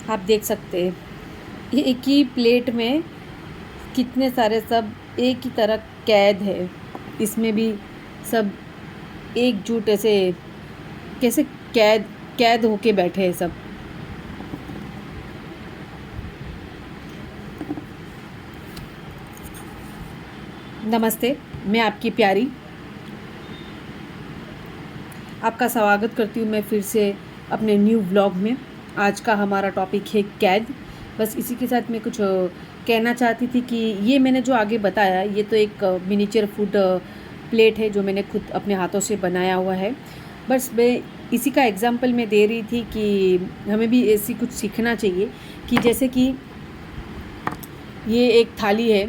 आप देख सकते हैं ये एक ही प्लेट में कितने सारे सब एक ही तरह कैद है। इसमें भी सब एकजुट ऐसे कैसे कैद कैद होके बैठे हैं सब। नमस्ते, मैं आपकी प्यारी आपका स्वागत करती हूँ मैं फिर से अपने न्यू व्लॉग में। आज का हमारा टॉपिक है कैद। बस इसी के साथ मैं कुछ कहना चाहती थी कि ये मैंने जो आगे बताया ये तो एक मिनीचर फूड प्लेट है जो मैंने खुद अपने हाथों से बनाया हुआ है। बस मैं इसी का एग्जांपल मैं दे रही थी कि हमें भी ऐसी कुछ सीखना चाहिए कि जैसे कि ये एक थाली है,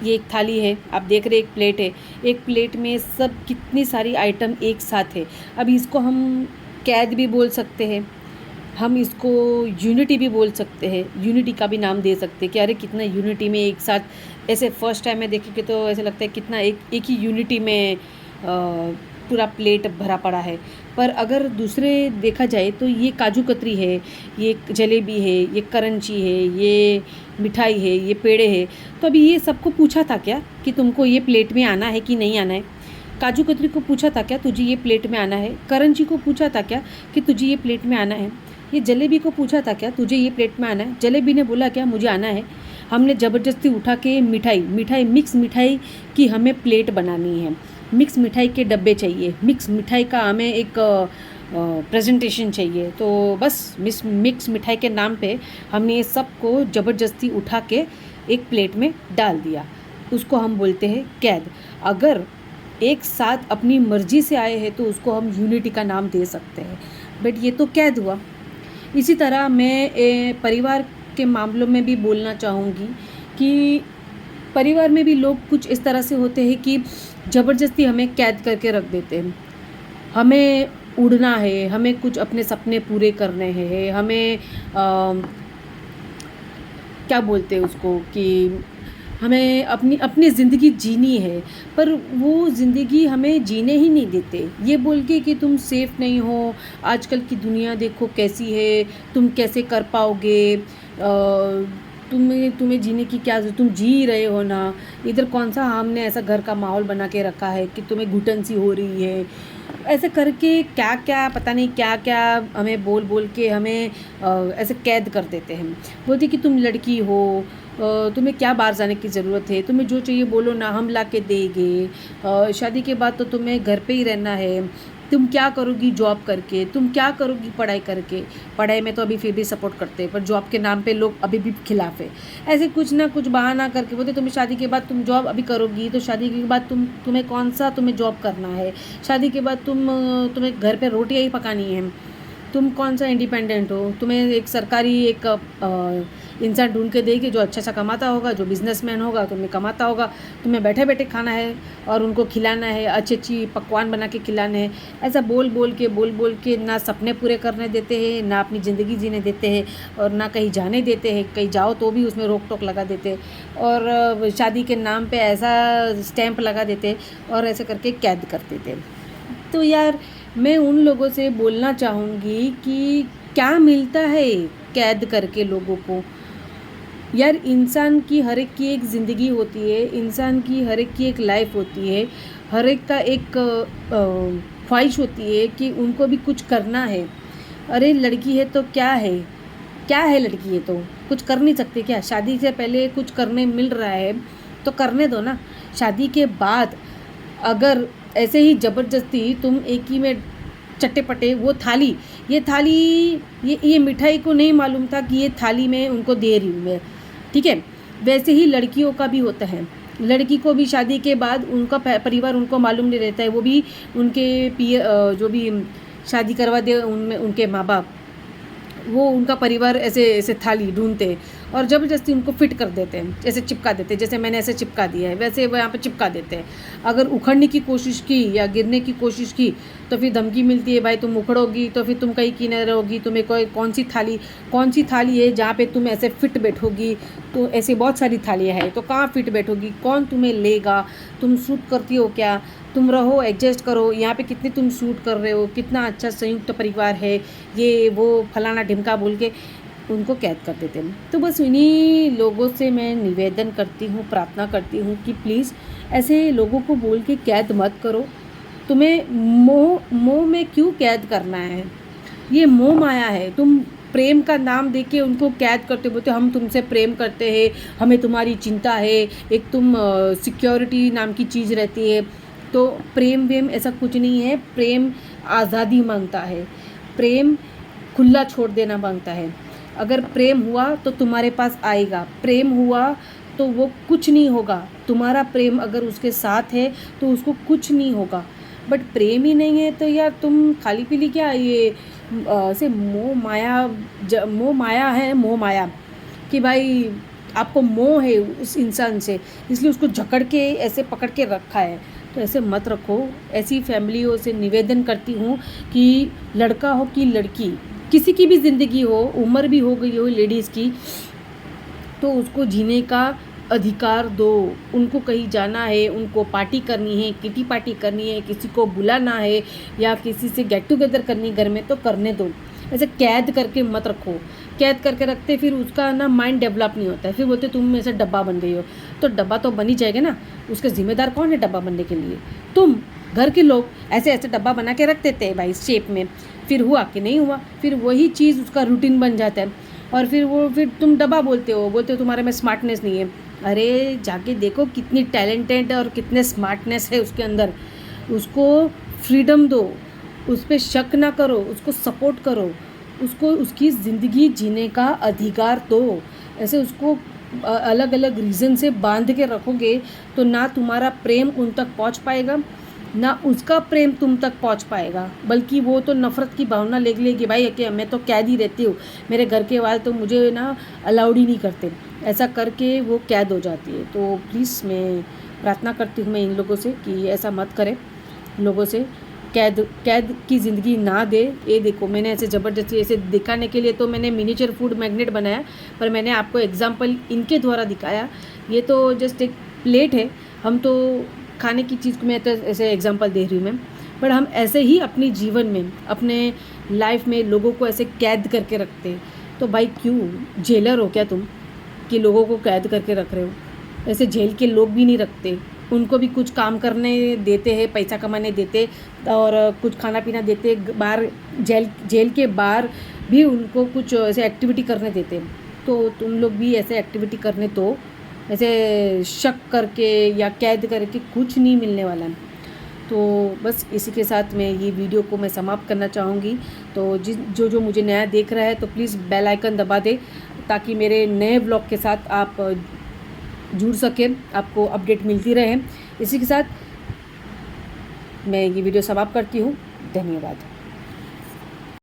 ये एक थाली है, आप देख रहे एक प्लेट है। एक प्लेट में सब कितनी सारी आइटम एक साथ है। अब इसको हम कैद भी बोल सकते हैं, हम इसको यूनिटी भी बोल सकते हैं, यूनिटी का भी नाम दे सकते हैं कि अरे कितना यूनिटी में एक साथ ऐसे फर्स्ट टाइम में देखेंगे तो ऐसे लगता है कितना एक ही यूनिटी में पूरा प्लेट भरा पड़ा है। पर अगर दूसरे देखा जाए तो ये काजू कतरी है, ये जलेबी है, ये करंची है, ये मिठाई है, ये पेड़े है। तो अभी ये सबको पूछा था क्या कि तुमको ये प्लेट में आना है कि नहीं आना है? काजू कतरी को पूछा था क्या तुझे ये प्लेट में आना है? करंची को पूछा था क्या कि तुझे ये प्लेट में आना है? ये जलेबी को पूछा था क्या तुझे ये प्लेट में आना है? जलेबी ने बोला क्या मुझे आना है? हमने ज़बरदस्ती उठा के मिठाई मिक्स मिठाई की हमें प्लेट बनानी है, मिक्स मिठाई के डब्बे चाहिए, मिक्स मिठाई का हमें एक प्रेजेंटेशन चाहिए। तो बस मिक्स मिठाई के नाम पे हमने ये सब को ज़बरदस्ती उठा के एक प्लेट में डाल दिया। उसको हम बोलते हैं कैद। अगर एक साथ अपनी मर्जी से आए हैं तो उसको हम यूनिटी का नाम दे सकते हैं, बट ये तो कैद हुआ। इसी तरह मैं परिवार के मामलों में भी बोलना चाहूँगी कि परिवार में भी लोग कुछ इस तरह से होते हैं कि ज़बरदस्ती हमें कैद करके रख देते हैं। हमें उड़ना है, हमें कुछ अपने सपने पूरे करने हैं, हमें क्या बोलते हैं उसको कि हमें अपनी अपनी ज़िंदगी जीनी है, पर वो ज़िंदगी हमें जीने ही नहीं देते। ये बोल के कि तुम सेफ़ नहीं हो, आजकल की दुनिया देखो कैसी है, तुम कैसे कर पाओगे, तुम्हें जीने की क्या ज़रूरत, तुम जी रहे हो ना। इधर कौन सा हमने ऐसा घर का माहौल बना के रखा है कि तुम्हें घुटन सी हो रही है। ऐसे करके क्या क्या पता नहीं क्या क्या हमें बोल बोल के हमें ऐसे कैद कर देते हैं। बोलते कि तुम लड़की हो, तुम्हें क्या बाहर जाने की ज़रूरत है, तुम्हें जो चाहिए बोलो ना हम ला के देंगे, शादी के बाद तो तुम्हें घर पे ही रहना है, तुम क्या करोगी जॉब करके, तुम क्या करोगी पढ़ाई करके। पढ़ाई में तो अभी फिर भी सपोर्ट करते हैं, पर जॉब के नाम पे लोग अभी भी खिलाफ है। ऐसे कुछ ना कुछ बहाना करके बोलते तुम्हें शादी के बाद तुम जॉब अभी करोगी तो शादी के बाद तुम्हें कौन सा तुम्हें जॉब करना है, शादी के बाद तुम्हें घर पे रोटियाँ ही पकानी है, तुम कौन सा इंडिपेंडेंट हो। तुम्हें एक सरकारी एक इंसान ढूंढ के देगी जो अच्छा सा कमाता होगा, जो बिजनेसमैन होगा, तुम्हें कमाता होगा, तुम्हें बैठे बैठे खाना है और उनको खिलाना है, अच्छी अच्छी पकवान बना के खिलाने हैं। ऐसा बोल बोल के ना सपने पूरे करने देते हैं, ना अपनी ज़िंदगी जीने देते हैं, और ना कहीं जाने देते हैं। कहीं जाओ तो भी उसमें रोक टोक लगा देते हैं, और शादी के नाम पे ऐसा स्टैंप लगा देते हैं और ऐसे करके कैद कर देते हैं। तो यार मैं उन लोगों से बोलना चाहूँगी कि क्या मिलता है कैद करके लोगों को। यार इंसान की हर एक की एक ज़िंदगी होती है, इंसान की हर एक की एक लाइफ होती है, हर एक का एक ख्वाहिश होती है कि उनको भी कुछ करना है। अरे लड़की है तो क्या है लड़की है तो कुछ कर नहीं सकते क्या? शादी से पहले कुछ करने मिल रहा है तो करने दो ना। शादी के बाद अगर ऐसे ही ज़बरदस्ती तुम एक ही में चट्टे पटे वो थाली, ये मिठाई को नहीं मालूम था कि ये थाली में उनको दे रही हूँ मैं, ठीक है। वैसे ही लड़कियों का भी होता है। लड़की को भी शादी के बाद उनका परिवार उनको मालूम नहीं रहता है, वो भी उनके जो भी शादी करवा दे उनमें उनके माँ बाप, वो उनका परिवार ऐसे ऐसे थाली ढूंढते हैं और ज़बरदस्ती उनको फिट कर देते हैं, ऐसे चिपका देते हैं। जैसे मैंने ऐसे चिपका दिया है वैसे वो यहाँ पे चिपका देते हैं। अगर उखड़ने की कोशिश की या गिरने की कोशिश की तो फिर धमकी मिलती है, भाई तुम उखड़ोगी तो फिर तुम कहीं की नहीं रहोगी, तुम्हें कौन सी थाली है जहाँ पे तुम ऐसे फिट बैठोगी। तो ऐसी बहुत सारी थालियाँ हैं, तो कहाँ फिट बैठोगी, कौन तुम्हें लेगा, तुम सूट करती हो क्या, तुम रहो एडजस्ट करो, यहाँ पे कितने तुम सूट कर रहे हो, कितना अच्छा संयुक्त परिवार है, ये वो फलाना ढिमका बोल के उनको कैद कर देते हैं। तो बस इन्हीं लोगों से मैं निवेदन करती हूँ, प्रार्थना करती हूँ कि प्लीज़ ऐसे लोगों को बोल के कैद मत करो। तुम्हें मोह मोह में क्यों कैद करना है? ये मोह माया है। तुम प्रेम का नाम देके उनको कैद करते हो, बोलते हम तुमसे प्रेम करते हैं, हमें तुम्हारी चिंता है, एक तुम सिक्योरिटी नाम की चीज़ रहती है। तो प्रेम वेम ऐसा कुछ नहीं है। प्रेम आज़ादी मांगता है, प्रेम खुला छोड़ देना मांगता है। अगर प्रेम हुआ तो तुम्हारे पास आएगा, प्रेम हुआ तो वो कुछ नहीं होगा। तुम्हारा प्रेम अगर उसके साथ है तो उसको कुछ नहीं होगा। बट प्रेम ही नहीं है तो यार तुम खाली पीली क्या ये से मोह माया है, मोह माया कि भाई आपको मोह है उस इंसान से, इसलिए उसको जकड़ के ऐसे पकड़ के रखा है। तो ऐसे मत रखो। ऐसी फैमिलियों से निवेदन करती हूँ कि लड़का हो कि लड़की, किसी की भी ज़िंदगी हो, उम्र भी हो गई हो लेडीज़ की, तो उसको जीने का अधिकार दो। उनको कहीं जाना है, उनको पार्टी करनी है, किटी पार्टी करनी है, किसी को बुलाना है या किसी से गेट टुगेदर करनी घर में, तो करने दो। ऐसे कैद करके मत रखो। कैद करके रखते फिर उसका ना माइंड डेवलप नहीं होता है। फिर बोलते तुम ऐसे डब्बा बन गई हो। तो डब्बा तो बन ही जाएगा ना, उसके ज़िम्मेदार कौन है डब्बा बनने के लिए? तुम। घर के लोग ऐसे ऐसे डब्बा बना के रख देते हैं भाई शेप में, फिर हुआ कि नहीं हुआ, फिर वही चीज़ उसका रूटीन बन जाता है। और फिर तुम डब्बा बोलते हो तुम्हारे में स्मार्टनेस नहीं है। अरे जाके देखो कितनी टैलेंटेड और कितने स्मार्टनेस है उसके अंदर। उसको फ्रीडम दो, उस पर शक ना करो, उसको सपोर्ट करो, उसको उसकी ज़िंदगी जीने का अधिकार दो। ऐसे उसको अलग अलग रीज़न से बांध के रखोगे तो ना तुम्हारा प्रेम उन तक पहुंच पाएगा, ना उसका प्रेम तुम तक पहुंच पाएगा, बल्कि वो तो नफ़रत की भावना ले लेगी। भाई कि मैं तो कैद ही रहती हूँ, मेरे घर के वाले तो मुझे ना अलाउड ही नहीं करते, ऐसा करके वो कैद हो जाती है। तो प्लीज़ मैं प्रार्थना करती हूँ मैं इन लोगों से कि ऐसा मत करें, लोगों से कैद की ज़िंदगी ना दे। ये देखो मैंने ऐसे ज़बरदस्ती ऐसे दिखाने के लिए तो मैंने मिनीचर फूड मैग्नेट बनाया, पर मैंने आपको एग्जांपल इनके द्वारा दिखाया। ये तो जस्ट एक प्लेट है, हम तो खाने की चीज़ को मैं तो ऐसे एग्जांपल दे रही हूँ मैम। पर हम ऐसे ही अपने जीवन में, अपने लाइफ में लोगों को ऐसे कैद करके रखते। तो भाई क्यों जेलर हो क्या तुम कि लोगों को कैद करके रख रहे हो? ऐसे जेल के लोग भी नहीं रखते, उनको भी कुछ काम करने देते हैं, पैसा कमाने देते और कुछ खाना पीना देते। बाहर जेल के बाहर भी उनको कुछ ऐसे एक्टिविटी करने देते। तो तुम लोग भी ऐसे एक्टिविटी करने दो। ऐसे शक करके या कैद करके कुछ नहीं मिलने वाला है। तो बस इसी के साथ मैं ये वीडियो को मैं समाप्त करना चाहूँगी। तो जो मुझे नया देख रहा है तो प्लीज़ बेल आइकन दबा दे ताकि मेरे नए ब्लॉग के साथ आप जुड़ सकें, आपको अपडेट मिलती रहे। इसी के साथ मैं ये वीडियो समाप्त करती हूँ। धन्यवाद।